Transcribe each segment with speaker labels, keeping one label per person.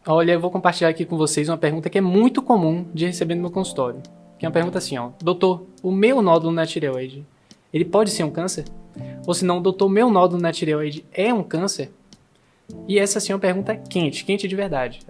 Speaker 1: Olha, eu vou compartilhar aqui com vocês uma pergunta que é muito comum de receber no meu consultório. Que é uma pergunta assim, ó. Doutor, o meu nódulo na tireoide, ele pode ser um câncer? Ou se não, doutor, o meu nódulo na tireoide é um câncer? E essa sim é uma pergunta quente, quente de verdade.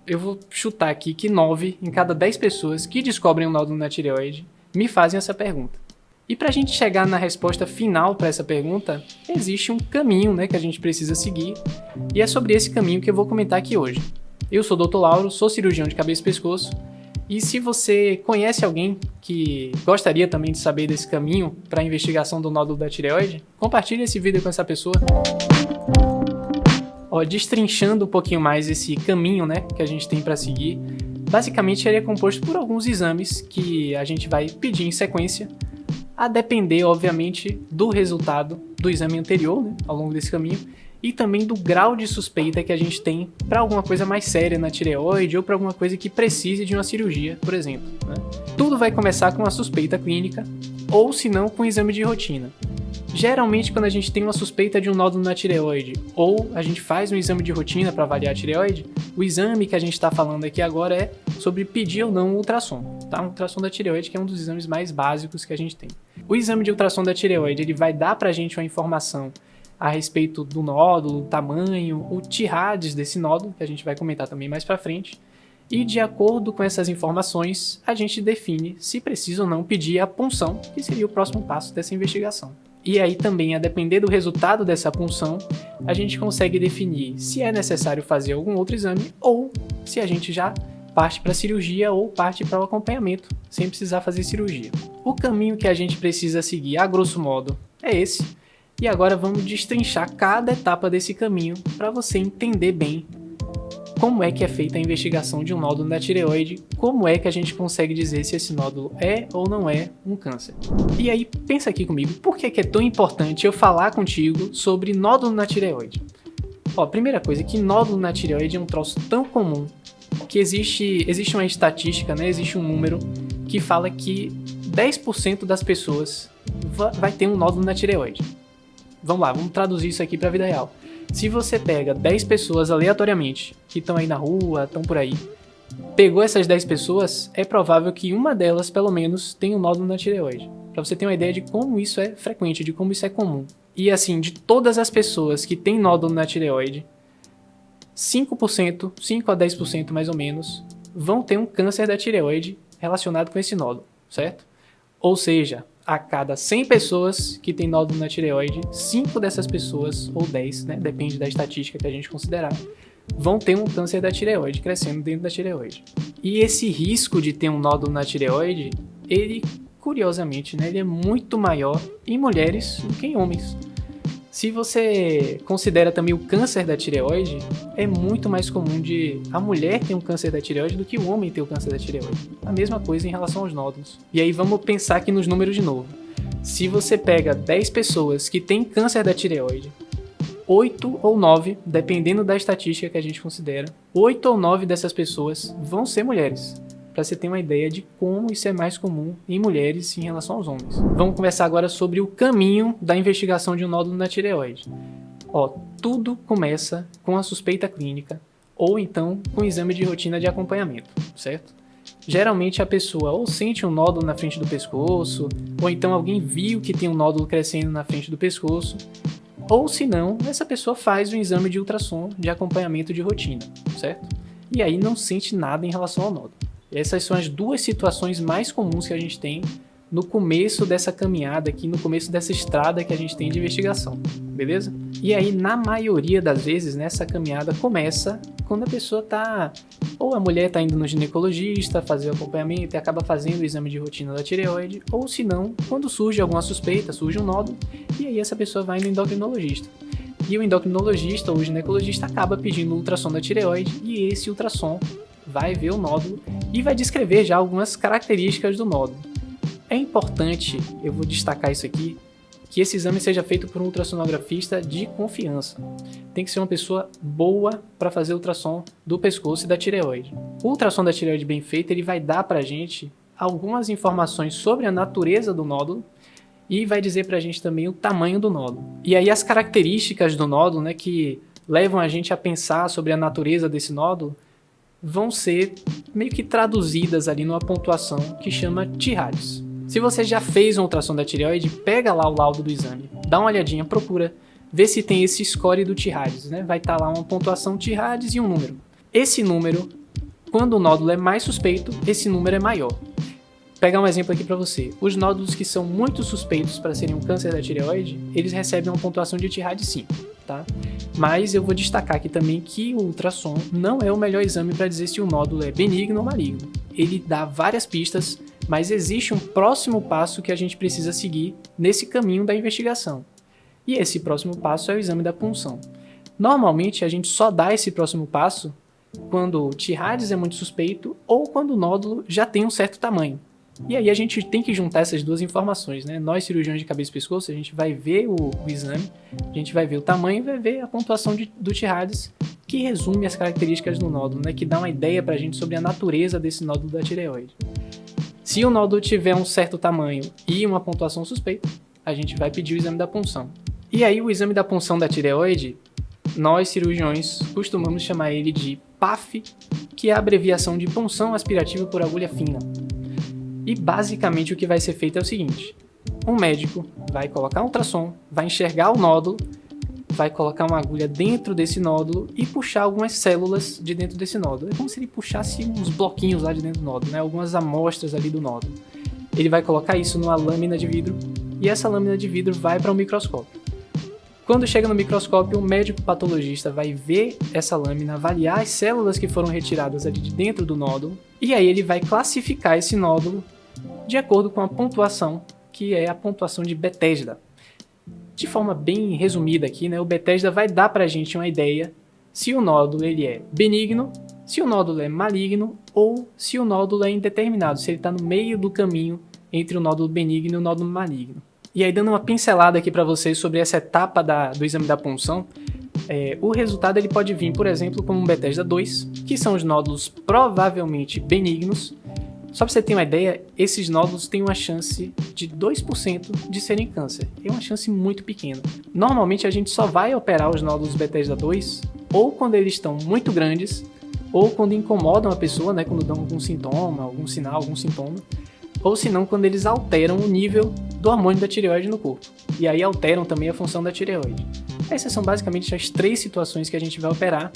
Speaker 1: Eu vou chutar aqui que 9 em cada 10 pessoas que descobrem um nódulo na tireoide me fazem essa pergunta. E para a gente chegar na resposta final para essa pergunta, existe um caminho, né, que a gente precisa seguir. E é sobre esse caminho que eu vou comentar aqui hoje. Eu sou o Dr. Lauro, sou cirurgião de cabeça e pescoço. E se você conhece alguém que gostaria também de saber desse caminho para a investigação do nódulo da tireoide, compartilhe esse vídeo com essa pessoa. Destrinchando um pouquinho mais esse caminho, né, que a gente tem para seguir, basicamente ele é composto por alguns exames que a gente vai pedir em sequência, a depender, obviamente, do resultado do exame anterior, né, ao longo desse caminho, e também do grau de suspeita que a gente tem para alguma coisa mais séria na tireoide ou para alguma coisa que precise de uma cirurgia, por exemplo, né? Tudo vai começar com uma suspeita clínica, ou se não, com um exame de rotina. Geralmente, quando a gente tem uma suspeita de um nódulo na tireoide ou a gente faz um exame de rotina para avaliar a tireoide, o exame que a gente está falando aqui agora é sobre pedir ou não um ultrassom, tá? Um ultrassom da tireoide, que é um dos exames mais básicos que a gente tem. O exame de ultrassom da tireoide, ele vai dar para a gente uma informação a respeito do nódulo, o tamanho, o TIRADS desse nódulo, que a gente vai comentar também mais para frente. E de acordo com essas informações, a gente define se precisa ou não pedir a punção, que seria o próximo passo dessa investigação. E aí também, a depender do resultado dessa punção, a gente consegue definir se é necessário fazer algum outro exame ou se a gente já parte para a cirurgia ou parte para o acompanhamento, sem precisar fazer cirurgia. O caminho que a gente precisa seguir, a grosso modo, é esse. E agora vamos destrinchar cada etapa desse caminho para você entender bem como é que é feita a investigação de um nódulo na tireoide, como é que a gente consegue dizer se esse nódulo é ou não é um câncer. E aí, pensa aqui comigo, por que é tão importante eu falar contigo sobre nódulo na tireoide? Primeira coisa, que nódulo na tireoide é um troço tão comum que existe uma estatística, né? Existe um número que fala que 10% das pessoas vai ter um nódulo na tireoide. Vamos lá, vamos traduzir isso aqui para a vida real. Se você pega 10 pessoas aleatoriamente, que estão aí na rua, estão por aí, pegou essas 10 pessoas, é provável que uma delas, pelo menos, tenha um nódulo na tireoide. Para você ter uma ideia de como isso é frequente, de como isso é comum. E assim, de todas as pessoas que têm nódulo na tireoide, 5%, 5 a 10% mais ou menos, vão ter um câncer da tireoide relacionado com esse nódulo, certo? Ou seja, a cada 100 pessoas que tem nódulo na tireoide, 5 dessas pessoas, ou 10, né, depende da estatística que a gente considerar, vão ter um câncer da tireoide crescendo dentro da tireoide. E esse risco de ter um nódulo na tireoide, ele, curiosamente, né, ele é muito maior em mulheres do que em homens. Se você considera também o câncer da tireoide, é muito mais comum de a mulher ter um câncer da tireoide do que o homem ter o câncer da tireoide. A mesma coisa em relação aos nódulos. E aí vamos pensar aqui nos números de novo. Se você pega 10 pessoas que têm câncer da tireoide, 8 ou 9, dependendo da estatística que a gente considera, 8 ou 9 dessas pessoas vão ser mulheres. Para você ter uma ideia de como isso é mais comum em mulheres em relação aos homens. Vamos conversar agora sobre o caminho da investigação de um nódulo na tireoide. Tudo começa com a suspeita clínica ou então com o exame de rotina de acompanhamento, certo? Geralmente a pessoa ou sente um nódulo na frente do pescoço, ou então alguém viu que tem um nódulo crescendo na frente do pescoço, ou se não, essa pessoa faz um exame de ultrassom de acompanhamento de rotina, certo? E aí não sente nada em relação ao nódulo. Essas são as duas situações mais comuns que a gente tem no começo dessa caminhada aqui, no começo dessa estrada que a gente tem de investigação, beleza? E aí, na maioria das vezes, nessa caminhada começa quando a pessoa tá, ou a mulher tá indo no ginecologista fazer o acompanhamento e acaba fazendo o exame de rotina da tireoide, ou se não, quando surge alguma suspeita, surge um nódulo, e aí essa pessoa vai no endocrinologista. E o endocrinologista ou o ginecologista acaba pedindo o ultrassom da tireoide, e esse ultrassom vai ver o nódulo e vai descrever já algumas características do nódulo. É importante, eu vou destacar isso aqui, que esse exame seja feito por um ultrassonografista de confiança. Tem que ser uma pessoa boa para fazer o ultrassom do pescoço e da tireoide. O ultrassom da tireoide bem feito, ele vai dar para a gente algumas informações sobre a natureza do nódulo e vai dizer para a gente também o tamanho do nódulo. E aí as características do nódulo, né, que levam a gente a pensar sobre a natureza desse nódulo, vão ser meio que traduzidas ali numa pontuação que chama T-radius. Se você já fez uma ultrassom da tireoide, pega lá o laudo do exame, dá uma olhadinha, procura, vê se tem esse score do T-radius, né? Vai estar lá uma pontuação T-radius e um número. Esse número, quando o nódulo é mais suspeito, esse número é maior. Vou pegar um exemplo aqui para você. Os nódulos que são muito suspeitos para serem um câncer da tireoide, eles recebem uma pontuação de T-radius 5, tá? Mas eu vou destacar aqui também que o ultrassom não é o melhor exame para dizer se o nódulo é benigno ou maligno. Ele dá várias pistas, mas existe um próximo passo que a gente precisa seguir nesse caminho da investigação. E esse próximo passo é o exame da punção. Normalmente a gente só dá esse próximo passo quando o T-radius é muito suspeito ou quando o nódulo já tem um certo tamanho. E aí a gente tem que juntar essas duas informações, né? Nós, cirurgiões de cabeça e pescoço, a gente vai ver o exame, a gente vai ver o tamanho e vai ver a pontuação do T-radius, que resume as características do nódulo, né? Que dá uma ideia pra gente sobre a natureza desse nódulo da tireoide. Se o nódulo tiver um certo tamanho e uma pontuação suspeita, a gente vai pedir o exame da punção. E aí o exame da punção da tireoide, nós, cirurgiões, costumamos chamar ele de PAF, que é a abreviação de punção aspirativa por agulha fina. E basicamente o que vai ser feito é o seguinte: um médico vai colocar um ultrassom, vai enxergar o nódulo, vai colocar uma agulha dentro desse nódulo e puxar algumas células de dentro desse nódulo. É como se ele puxasse uns bloquinhos lá de dentro do nódulo, né? Algumas amostras ali do nódulo. Ele vai colocar isso numa lâmina de vidro e essa lâmina de vidro vai para um microscópio. Quando chega no microscópio, o médico patologista vai ver essa lâmina, avaliar as células que foram retiradas ali de dentro do nódulo e aí ele vai classificar esse nódulo de acordo com a pontuação, que é a pontuação de Bethesda. De forma bem resumida aqui, né, o Bethesda vai dar pra gente uma ideia se o nódulo ele é benigno, se o nódulo é maligno ou se o nódulo é indeterminado, se ele está no meio do caminho entre o nódulo benigno e o nódulo maligno. E aí, dando uma pincelada aqui para vocês sobre essa etapa do exame da punção, o resultado ele pode vir, por exemplo, como um Bethesda 2, que são os nódulos provavelmente benignos. Só para você ter uma ideia, esses nódulos têm uma chance de 2% de serem câncer. É uma chance muito pequena. Normalmente a gente só vai operar os nódulos Bethesda 2 ou quando eles estão muito grandes ou quando incomodam a pessoa, né, quando dão algum sintoma, algum sinal, algum sintoma, ou se não quando eles alteram o nível do hormônio da tireoide no corpo. E aí alteram também a função da tireoide. Essas são basicamente as 3 situações que a gente vai operar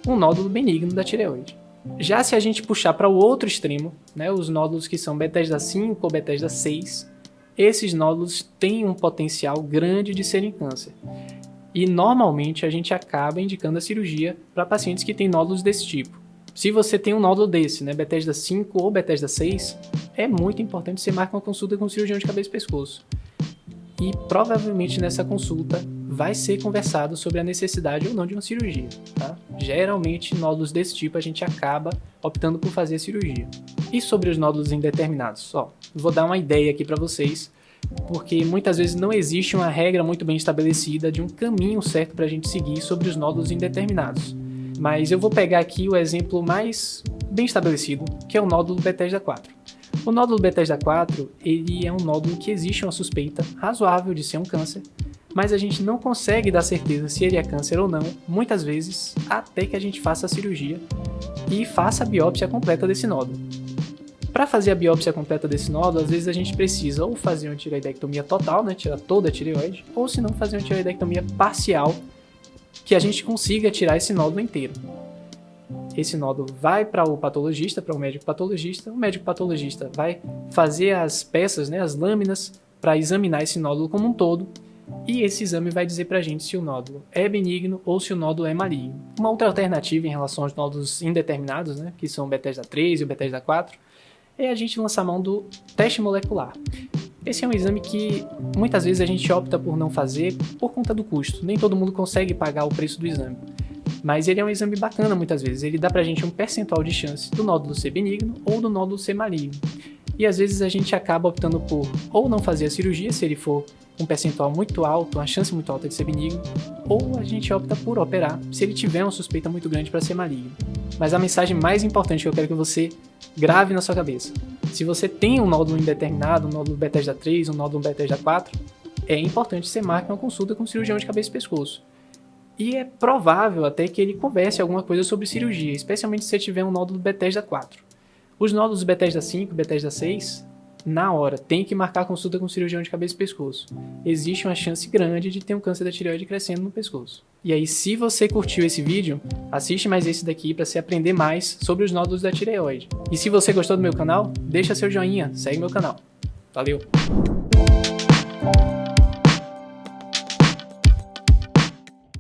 Speaker 1: um nódulo benigno da tireoide. Já se a gente puxar para o outro extremo, né, os nódulos que são Bethesda 5 ou Bethesda 6, esses nódulos têm um potencial grande de serem câncer. E normalmente a gente acaba indicando a cirurgia para pacientes que têm nódulos desse tipo. Se você tem um nódulo desse, né, Bethesda 5 ou Bethesda 6, é muito importante você marcar uma consulta com o cirurgião de cabeça e pescoço. E provavelmente nessa consulta vai ser conversado sobre a necessidade ou não de uma cirurgia, tá? Geralmente, nódulos desse tipo a gente acaba optando por fazer a cirurgia. E sobre os nódulos indeterminados? Vou dar uma ideia aqui para vocês, porque muitas vezes não existe uma regra muito bem estabelecida de um caminho certo para a gente seguir sobre os nódulos indeterminados. Mas eu vou pegar aqui o exemplo mais bem estabelecido, que é o nódulo Bethesda 4. O nódulo Bethesda 4, ele é um nódulo que existe uma suspeita razoável de ser um câncer, mas a gente não consegue dar certeza se ele é câncer ou não, muitas vezes, até que a gente faça a cirurgia e faça a biópsia completa desse nódulo. Para fazer a biópsia completa desse nódulo, às vezes a gente precisa ou fazer uma tireoidectomia total, né, tirar toda a tireoide, ou se não fazer uma tireoidectomia parcial, que a gente consiga tirar esse nódulo inteiro. Esse nódulo vai para o patologista, para o médico patologista vai fazer as peças, né, as lâminas, para examinar esse nódulo como um todo, e esse exame vai dizer para a gente se o nódulo é benigno ou se o nódulo é maligno. Uma outra alternativa em relação aos nódulos indeterminados, né, que são o Bethesda 3 e o Bethesda 4, é a gente lançar mão do teste molecular. Esse é um exame que muitas vezes a gente opta por não fazer por conta do custo. Nem todo mundo consegue pagar o preço do exame. Mas ele é um exame bacana muitas vezes. Ele dá pra gente um percentual de chance do nódulo ser benigno ou do nódulo ser maligno. E às vezes a gente acaba optando por ou não fazer a cirurgia, se ele for um percentual muito alto, uma chance muito alta de ser benigno, ou a gente opta por operar, se ele tiver uma suspeita muito grande para ser maligno. Mas a mensagem mais importante que eu quero que você grave na sua cabeça: se você tem um nódulo indeterminado, um nódulo Bethesda 3, um nódulo Bethesda 4, é importante que você marque uma consulta com um cirurgião de cabeça e pescoço. E é provável até que ele converse alguma coisa sobre cirurgia, especialmente se você tiver um nódulo Bethesda 4. Os nódulos Bethesda 5 e Bethesda 6, na hora, tem que marcar consulta com o cirurgião de cabeça e pescoço. Existe uma chance grande de ter um câncer da tireoide crescendo no pescoço. E aí, se você curtiu esse vídeo, assiste mais esse daqui para você aprender mais sobre os nódulos da tireoide. E se você gostou do meu canal, deixa seu joinha, segue meu canal. Valeu!